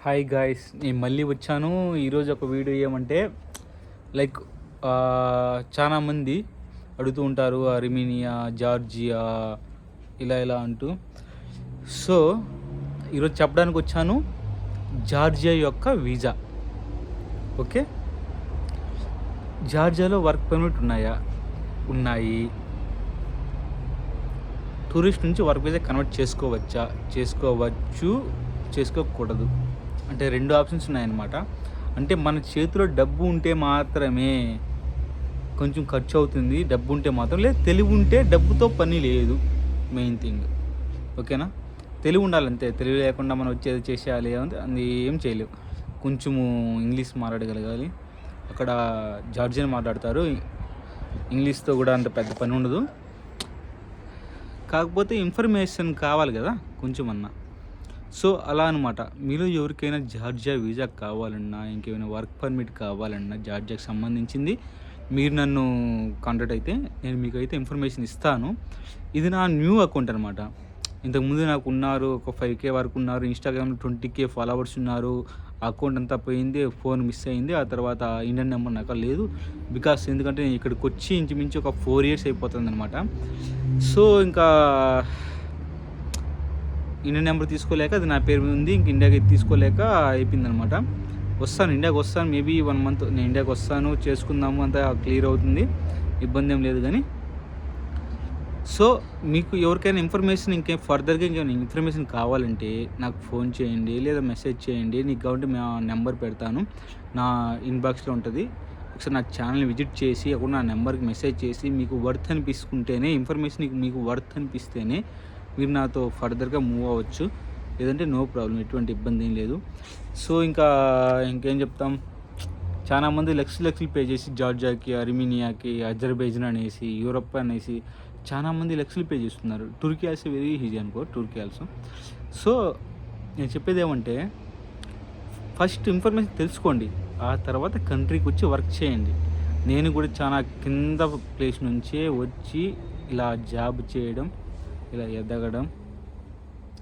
Hi guys, నేను మళ్ళీ వచ్చాను. ఈరోజు ఒక వీడియో ఏమంటే లైక్ చాలామంది అడుగుతూ ఉంటారు అర్మేనియా, జార్జియా ఇలా అంటూ. సో ఈరోజు చెప్పడానికి వచ్చాను జార్జియా యొక్క వీసా. ఓకే, జార్జియాలో వర్క్ పర్మిట్ ఉన్నాయి. టూరిస్ట్ నుంచి వర్క్ వీసా కన్వర్ట్ చేసుకోకూడదు అంటే రెండు ఆప్షన్స్ ఉన్నాయన్నమాట. అంటే మన చేతిలో డబ్బు ఉంటే మాత్రమే కొంచెం ఖర్చు అవుతుంది, డబ్బు ఉంటే మాత్రం. లేదు, తెలివి ఉంటే డబ్బుతో పని లేదు, మెయిన్ థింగ్. ఓకేనా, తెలివి ఉండాలంతే. తెలివి లేకుండా మనం వచ్చేది చేసేయాలి అంటే అది ఏం చేయలేవు. కొంచెము ఇంగ్లీష్ మాట్లాడగలగాలి. అక్కడ జార్జియన్ మాట్లాడతారు, ఇంగ్లీష్తో కూడా అంత పెద్ద పని ఉండదు. కాకపోతే ఇన్ఫర్మేషన్ కావాలి కదా కొంచెమన్నా. సో అలా అనమాట. మీరు ఎవరికైనా జార్జియా వీసా కావాలన్నా, ఇంకేమైనా వర్క్ పర్మిట్ కావాలన్నా జార్జియాకి సంబంధించింది మీరు నన్ను కాంటాక్ట్ అయితే నేను మీకు అయితే ఇన్ఫర్మేషన్ ఇస్తాను. ఇది నా న్యూ అకౌంట్ అనమాట. ఇంతకుముందు నాకు ఉన్నారు, ఒక 5K వరకు ఉన్నారు, ఇన్స్టాగ్రామ్లో 20K ఫాలోవర్స్ ఉన్నారు. ఆ అకౌంట్ అంతా పోయింది, ఫోన్ మిస్ అయింది. ఆ తర్వాత ఇండియన్ నెంబర్ నాకు లేదు. బికాస్ ఎందుకంటే నేను ఇక్కడికి వచ్చి ఇంచుమించు ఒక 4 years అయిపోతుంది అనమాట. సో ఇంకా ఇండియన్ నెంబర్ తీసుకోలేక అది నా పేరు మీద ఉంది, ఇంక ఇండియాకి తీసుకోలేక అయిపోయిందనమాట. ఇండియాకి వస్తాను, మేబీ 1 month నేను ఇండియాకి వస్తాను, చేసుకుందాము, అంతా క్లియర్ అవుతుంది, ఇబ్బంది ఏం లేదు. కానీ సో మీకు ఎవరికైనా ఇన్ఫర్మేషన్ ఫర్దర్గా ఇంకేమైనా ఇన్ఫర్మేషన్ కావాలంటే నాకు ఫోన్ చేయండి, లేదా మెసేజ్ చేయండి. నీకు కాబట్టి మా నెంబర్ పెడతాను, నా ఇన్బాక్స్లో ఉంటుంది. ఒకసారి నా ఛానల్ని విజిట్ చేసి అక్కడ నా నెంబర్కి మెసేజ్ చేసి మీకు వర్త్ అనిపిస్తుంటేనే, ఇన్ఫర్మేషన్ మీకు వర్త్ అనిపిస్తేనే మీరు నాతో ఫర్దర్గా మూవ్ అవ్వచ్చు. లేదంటే నో ప్రాబ్లం, ఎటువంటి ఇబ్బంది ఏం లేదు. సో ఇంకేం చెప్తాం, చాలామంది లక్షలు పే చేసి జార్జియాకి, అర్మేనియాకి, అజర్బైజాన్ అనేసి, యూరప్ అనేసి చాలామంది లక్షలు పే చేస్తున్నారు. టర్కీ ఆల్సో వెరీ ఈజీ అనుకో, టర్కీ ఆల్సో. సో నేను చెప్పేది ఏమంటే, ఫస్ట్ ఇన్ఫర్మేషన్ తెలుసుకోండి, ఆ తర్వాత కంట్రీకి వచ్చి వర్క్ చేయండి. నేను కూడా చాలా కింద ప్లేస్ నుంచే వచ్చి ఇలా జాబ్ చేయడం, ఇలా ఎదగడం.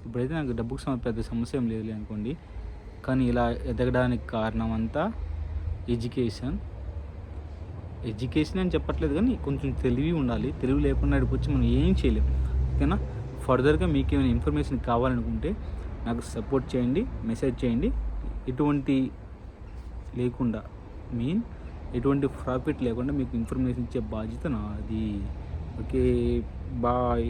ఇప్పుడైతే నాకు డబ్బుకు పెద్ద సమస్య ఏం లేదు అనుకోండి, కానీ ఇలా ఎదగడానికి కారణం అంతా ఎడ్యుకేషన్ అని చెప్పట్లేదు, కానీ కొంచెం తెలివి ఉండాలి. తెలివి లేకుండా ఇక్కడికి వచ్చి మనం ఏం చేయలేం. ఓకేనా, ఫర్దర్గా మీకు ఏమైనా ఇన్ఫర్మేషన్ కావాలనుకుంటే నాకు సపోర్ట్ చేయండి, మెసేజ్ చేయండి. ఎటువంటి లేకుండా ఎటువంటి ప్రాఫిట్ లేకుండా మీకు ఇన్ఫర్మేషన్ ఇచ్చే బాధ్యత నాది. Okay, bye.